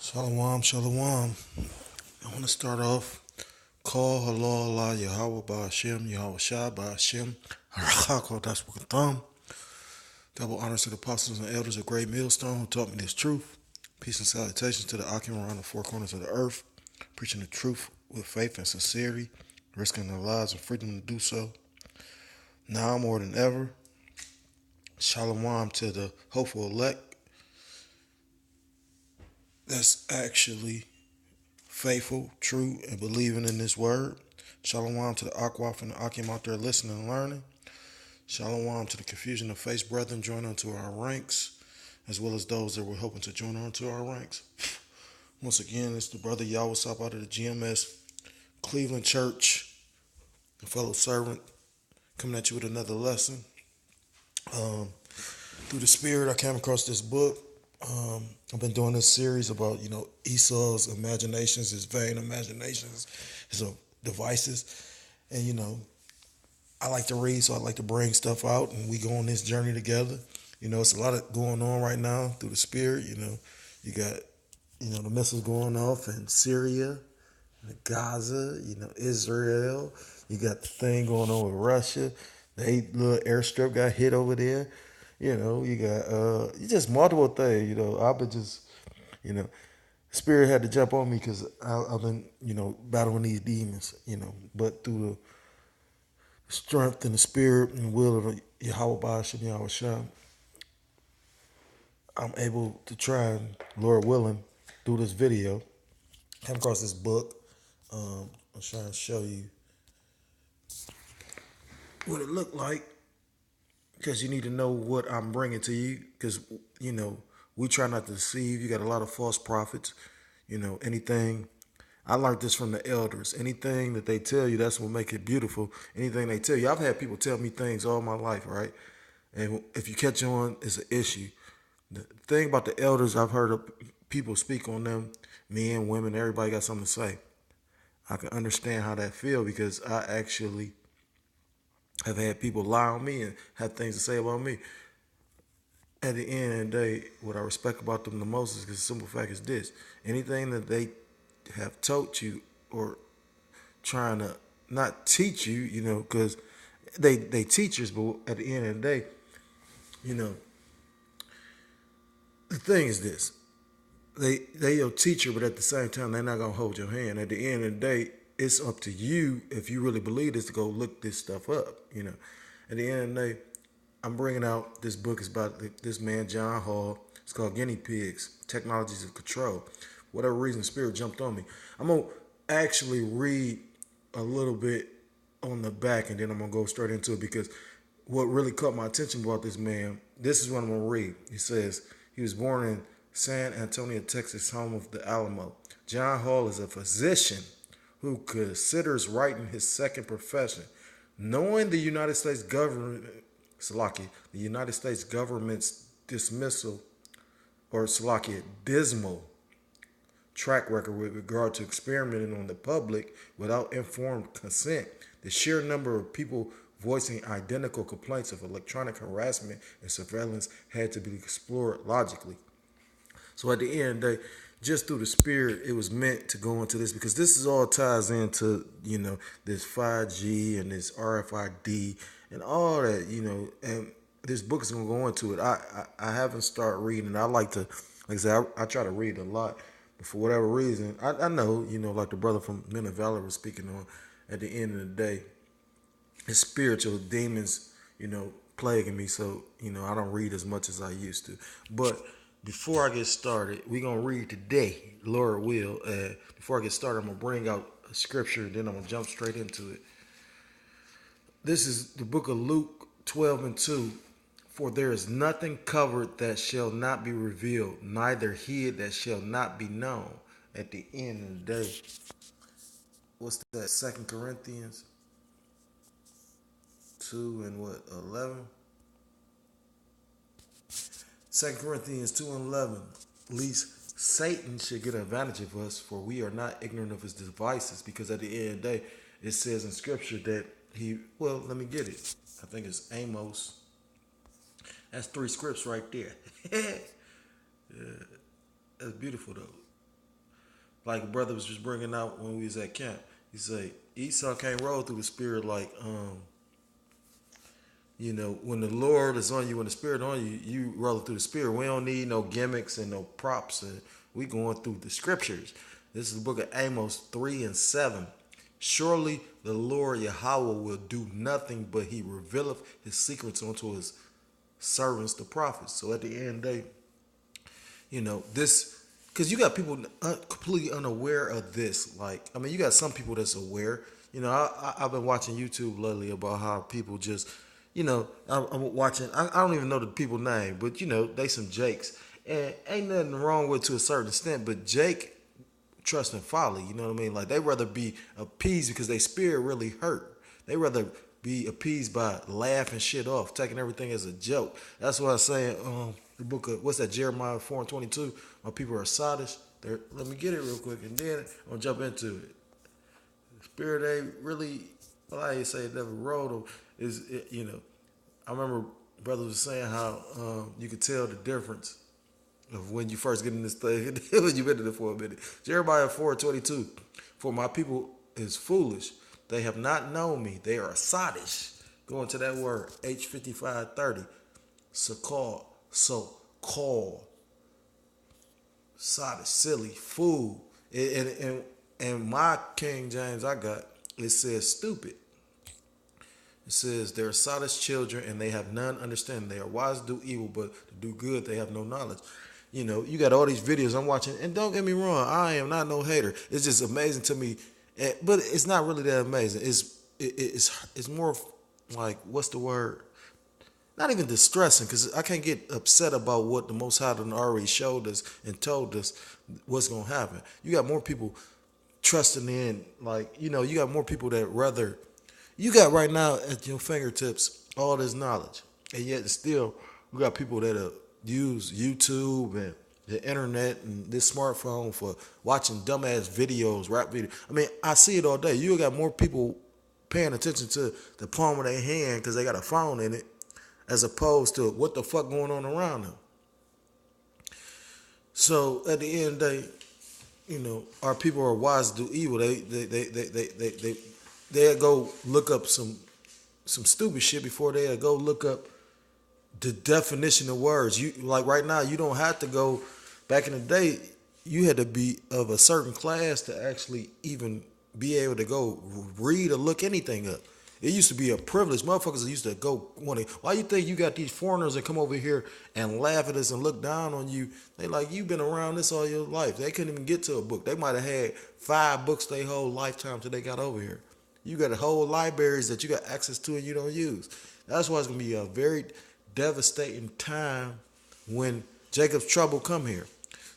Shalom, shalom. I want to start off. Call halal Allah Yahweh Ba'ashem, Yahweh Shah Ba'ashem, Harakako, that's what thumb. Double honors to the apostles and elders of Great Millstone who taught me this truth. Peace and salutations to the Akim around the four corners of the earth, preaching the truth with faith and sincerity, risking their lives and freedom to do so. Now more than ever, shalom to the hopeful elect that's actually faithful, true, and believing in this word. Shalom to the Akwaf and the Akim out there listening and learning. Shalom to the confusion of face brethren join onto our ranks, as well as those that were hoping to join onto our ranks. Once again, it's the brother Yawasop out of the GMS Cleveland Church, a fellow servant, coming at you with another lesson. Through the Spirit, I came across this book. I've been doing this series about, Esau's imaginations, his vain imaginations, his devices. And, I like to read, so I like to bring stuff out, and we go on this journey together. It's a lot of going on right now through the Spirit. You got, the missiles going off in Syria, Gaza, Israel. You got the thing going on with Russia. The little airstrip got hit over there. You got just multiple things. I've been just, Spirit had to jump on me because I've been, battling these demons. But through the strength and the Spirit and will of the Yahweh Ba'ashem Yahweh Shah, I'm able to try and, Lord willing, through this video, come across this book. I'm trying to show you what it looked like, because you need to know what I'm bringing to you, because, we try not to deceive. You got a lot of false prophets. Anything. I learned this from the elders. Anything that they tell you, that's what make it beautiful. Anything they tell you. I've had people tell me things all my life, right? And if you catch on, it's an issue. The thing about the elders, I've heard of people speak on them, men, women, everybody got something to say. I can understand how that feel, because I actually have had people lie on me and have things to say about me. At the end of the day, what I respect about them the most is because the simple fact is this: anything that they have taught you or trying to not teach you, because they teachers, but at the end of the day, the thing is this: they your teacher, but at the same time, they're not gonna hold your hand. At the end of the day, it's up to you, if you really believe this, to go look this stuff up. At the end of the day, I'm bringing out this book. Is about this man John Hall. It's called Guinea Pigs: Technologies of Control. Whatever reason, Spirit jumped on me. I'm gonna actually read a little bit on the back, and then I'm gonna go straight into it, because what really caught my attention about this man, this is what I'm gonna read. He says he was born in San Antonio, Texas, home of the Alamo. John Hall is a physician who considers writing his second profession. Knowing the United States government, the United States government's dismissal, or dismal track record with regard to experimenting on the public without informed consent, the sheer number of people voicing identical complaints of electronic harassment and surveillance had to be explored logically. So at the end of the day, just through the Spirit, it was meant to go into this, because this is all ties into, this 5G and this RFID and all that, and this book is going to go into it. I haven't started reading. I like to, like I said, I try to read a lot, but for whatever reason, I know, like the brother from Men of Valor was speaking on, at the end of the day, it's spiritual demons, plaguing me. So, I don't read as much as I used to. But before I get started, we're going to read today, Lord will. Before I get started, I'm going to bring out a scripture, then I'm going to jump straight into it. This is the book of Luke 12:2. For there is nothing covered that shall not be revealed, neither hid that shall not be known. At the end of the day, what's that? 2 Corinthians 2 and what? 11? 2 Corinthians 2 and 11. Least Satan should get an advantage of us, for we are not ignorant of his devices. Because at the end of the day, it says in scripture that let me get it. I think it's Amos. That's 3 scripts right there. Yeah, that's beautiful though. like a brother was just bringing out when we was at camp. He say Esau can't roll through the spirit like when the Lord is on you, when the Spirit on you, you roll through the Spirit. We don't need no gimmicks and no props. And we going through the scriptures. This is the book of Amos 3:7. Surely the Lord Yahweh will do nothing, but he revealeth his secrets unto his servants, the prophets. So at the end of the day, this, because you got people completely unaware of this. Like, I mean, you got some people that's aware. I've been watching YouTube lately about how people just, I'm watching, I don't even know the people's name, but, they some Jakes. And ain't nothing wrong with it to a certain extent, but Jake trust and folly, you know what I mean? Like, they rather be appeased because their spirit really hurt. They rather be appeased by laughing shit off, taking everything as a joke. That's why I say the book of, what's that, Jeremiah 4:22, my people are sottish. Let me get it real quick, and then I'm going to jump into it. The spirit ain't really, well, I ain't say it never rolled them. I remember brother was saying how you could tell the difference of when you first get in this thing and when you've been in it for a minute. Jeremiah 4:22, for my people is foolish. They have not known me. They are sottish. Going to that word, H5530. So-called. Sottish, silly, fool. And my King James I got, it says stupid. It says they are sottish children and they have none understanding. They are wise to do evil, but to do good they have no knowledge. You got all these videos I'm watching, and don't get me wrong, I am not no hater. It's just amazing to me, but it's not really that amazing. It's more like, what's the word? Not even distressing, because I can't get upset about what the Most High done already showed us and told us what's gonna happen. You got more people trusting in, like, you got more people that rather. You got right now at your fingertips all this knowledge, and yet still we got people that use YouTube and the internet and this smartphone for watching dumbass videos, rap videos. I mean, I see it all day. You got more people paying attention to the palm of their hand because they got a phone in it, as opposed to what the fuck going on around them. So at the end of the day, our people are wise to do evil. They'll go look up some stupid shit before they'll go look up the definition of words. You, like, right now, you don't have to go. Back in the day, you had to be of a certain class to actually even be able to go read or look anything up. It used to be a privilege. Motherfuckers used to go wanting. Why you think you got these foreigners that come over here and laugh at us and look down on you? They like, you've been around this all your life. They couldn't even get to a book. They might have had 5 books their whole lifetime till they got over here. You got a whole libraries that you got access to and you don't use. That's why it's gonna be a very devastating time when Jacob's trouble come here.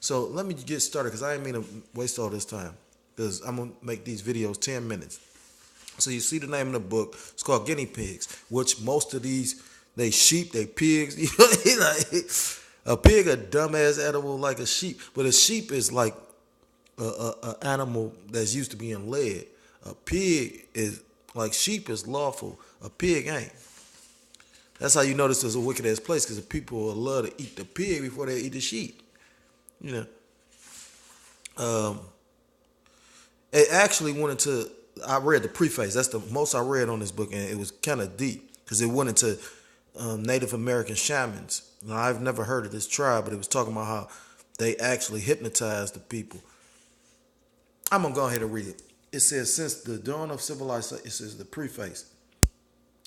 So let me get started, because I ain't mean to waste all this time, because I'm gonna make these videos 10 minutes. So you see the name of the book. It's called Guinea Pigs, which most of these, they sheep, they pigs. Like, a pig, a dumbass animal like a sheep, but a sheep is like a animal that's used to being led. A pig is like, sheep is lawful. A pig ain't. That's how you know this is a wicked ass place, because the people will love to eat the pig before they eat the sheep. It actually went into, I read the preface. That's the most I read on this book, and it was kind of deep because it went into Native American shamans. Now, I've never heard of this tribe, but it was talking about how they actually hypnotized the people. I'm going to go ahead and read it. It says, since the dawn of civilization, it says the preface.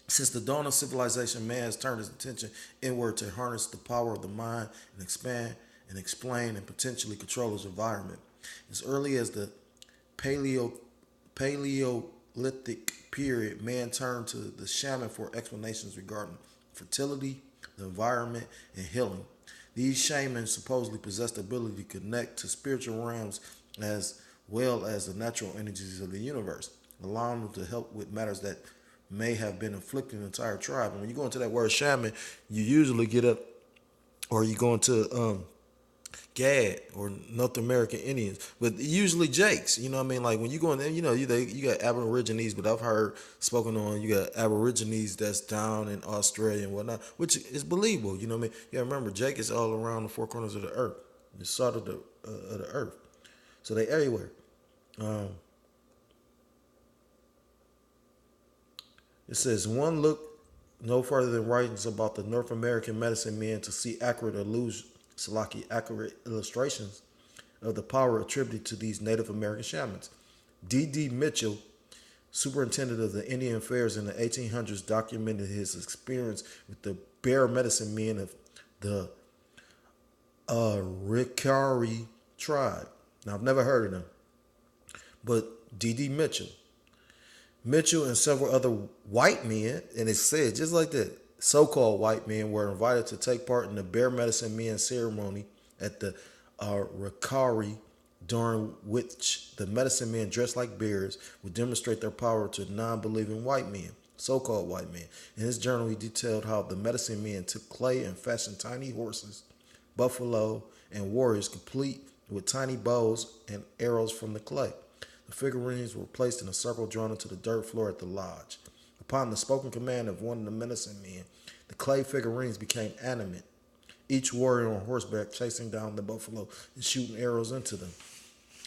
Since the dawn of civilization, man has turned his attention inward to harness the power of the mind and expand and explain and potentially control his environment. As early as the Paleolithic period, man turned to the shaman for explanations regarding fertility, the environment, and healing. These shamans supposedly possess the ability to connect to spiritual realms as well as the natural energies of the universe, allowing them to help with matters that may have been afflicting the entire tribe. And when you go into that word shaman, you usually get up, or you go into Gad or North American Indians, but usually Jakes. You know what I mean? Like, when you go in there, you got Aborigines, but I've heard spoken on, you got Aborigines that's down in Australia and whatnot, which is believable. You know what I mean? Yeah, remember, Jake is all around the 4 corners of the earth, the salt of the earth. So they everywhere. Um, it says one look no further than writings about the North American medicine men to see accurate illustrations of the power attributed to these Native American shamans. D. Mitchell, superintendent of the Indian Affairs in the 1800s, documented his experience with the bear medicine men of the Ricari tribe. Now, I've never heard of them, but D. Mitchell and several other white men, and it said just like that, so-called white men were invited to take part in the bear medicine men ceremony at the Ricari, during which the medicine men dressed like bears would demonstrate their power to non-believing white men, so-called white men. In his journal, he detailed how the medicine men took clay and fashioned tiny horses, buffalo, and warriors complete with tiny bows and arrows from the clay. The figurines were placed in a circle drawn into the dirt floor at the lodge. Upon the spoken command of one of the medicine men, the clay figurines became animate, each warrior on horseback chasing down the buffalo and shooting arrows into them.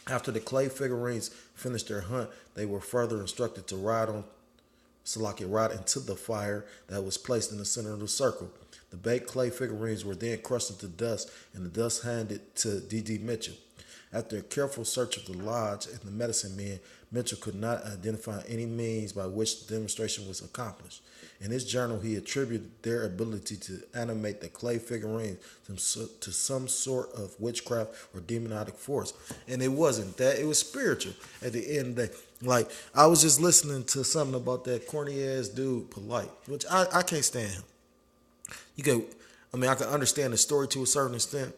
After the clay figurines finished their hunt, they were further instructed to ride into the fire that was placed in the center of the circle. The baked clay figurines were then crushed into dust, and the dust handed to D. Mitchell. After a careful search of the lodge and the medicine men, Mitchell could not identify any means by which the demonstration was accomplished. In his journal, he attributed their ability to animate the clay figurines to some sort of witchcraft or demonic force. And it wasn't that, it was spiritual at the end of the day. Like, I was just listening to something about that corny ass dude, Polite, which I can't stand him. I can understand the story to a certain extent,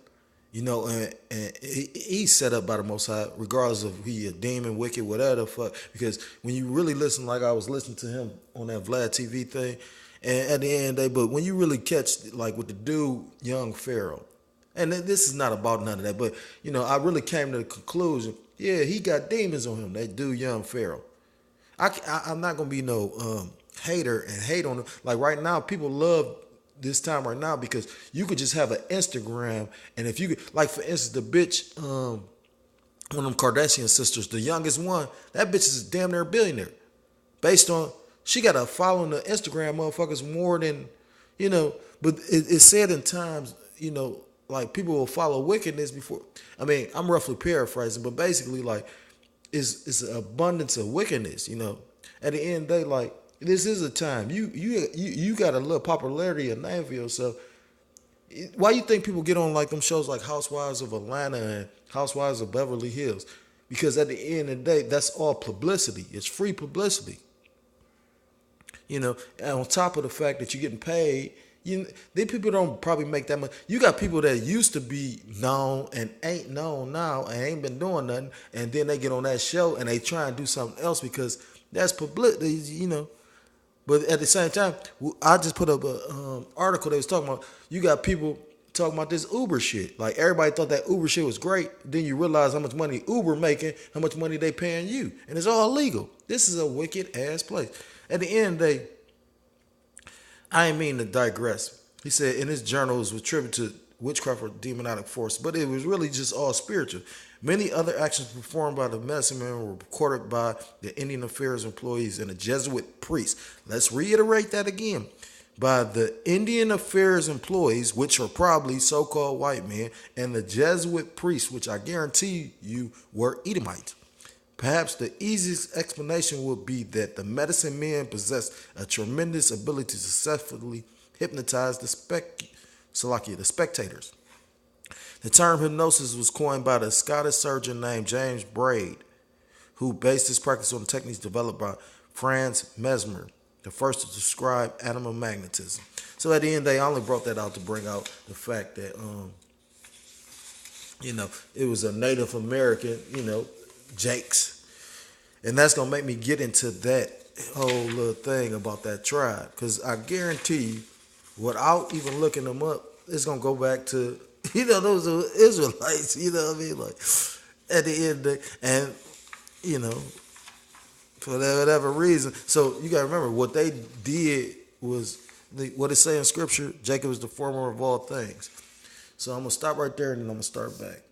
and he's set up by the Most High, regardless of he a demon, wicked, whatever the fuck. Because when you really listen, like I was listening to him on that Vlad TV thing, and at the end of the day, but when you really catch, like with the dude, Young Pharaoh, and this is not about none of that, but, I really came to the conclusion, yeah, he got demons on him, that dude, Young Pharaoh. I'm not going to be no hater and hate on him. Like right now, people love this time right now because you could just have an Instagram, and if you could, like for instance, the bitch, one of them Kardashian sisters, the youngest one, that bitch is damn near a billionaire. Based on, she got a following the Instagram motherfuckers more than, but it's said in times, like people will follow wickedness before. I mean, I'm roughly paraphrasing, but basically like it's an abundance of wickedness, At the end of the day, like, this is a time you got a little popularity and name for yourself. Why you think people get on like them shows like Housewives of Atlanta and Housewives of Beverly Hills? Because at the end of the day, that's all publicity. It's free publicity. And on top of the fact that you're getting paid, these people don't probably make that much. You got people that used to be known and ain't known now and ain't been doing nothing, and then they get on that show and they try and do something else because that's publicity, But at the same time, I just put up a article that was talking about, you got people talking about this Uber shit. Like everybody thought that Uber shit was great. Then you realize how much money Uber making, how much money they paying you. And it's all illegal. This is a wicked ass place. At the end of the day, I ain't mean to digress. He said in his journal it was attributed to witchcraft or demonic force, but it was really just all spiritual. Many other actions performed by the medicine men were recorded by the Indian Affairs employees and the Jesuit priests. Let's reiterate that again. By the Indian Affairs employees, which are probably so-called white men, and the Jesuit priests, which I guarantee you were Edomites. Perhaps the easiest explanation would be that the medicine men possessed a tremendous ability to successfully hypnotize the spectators. The term hypnosis was coined by the Scottish surgeon named James Braid, who based his practice on techniques developed by Franz Mesmer, the first to describe animal magnetism. So at the end of the day, I only brought that out to bring out the fact that, it was a Native American, Jakes. And that's going to make me get into that whole little thing about that tribe. Because I guarantee you, without even looking them up, it's going to go back to, those are Israelites, what I mean? Like, at the end of the day, and, for whatever reason. So you got to remember, what they did was, what it say in Scripture, Jacob is the former of all things. So I'm going to stop right there and then I'm going to start back.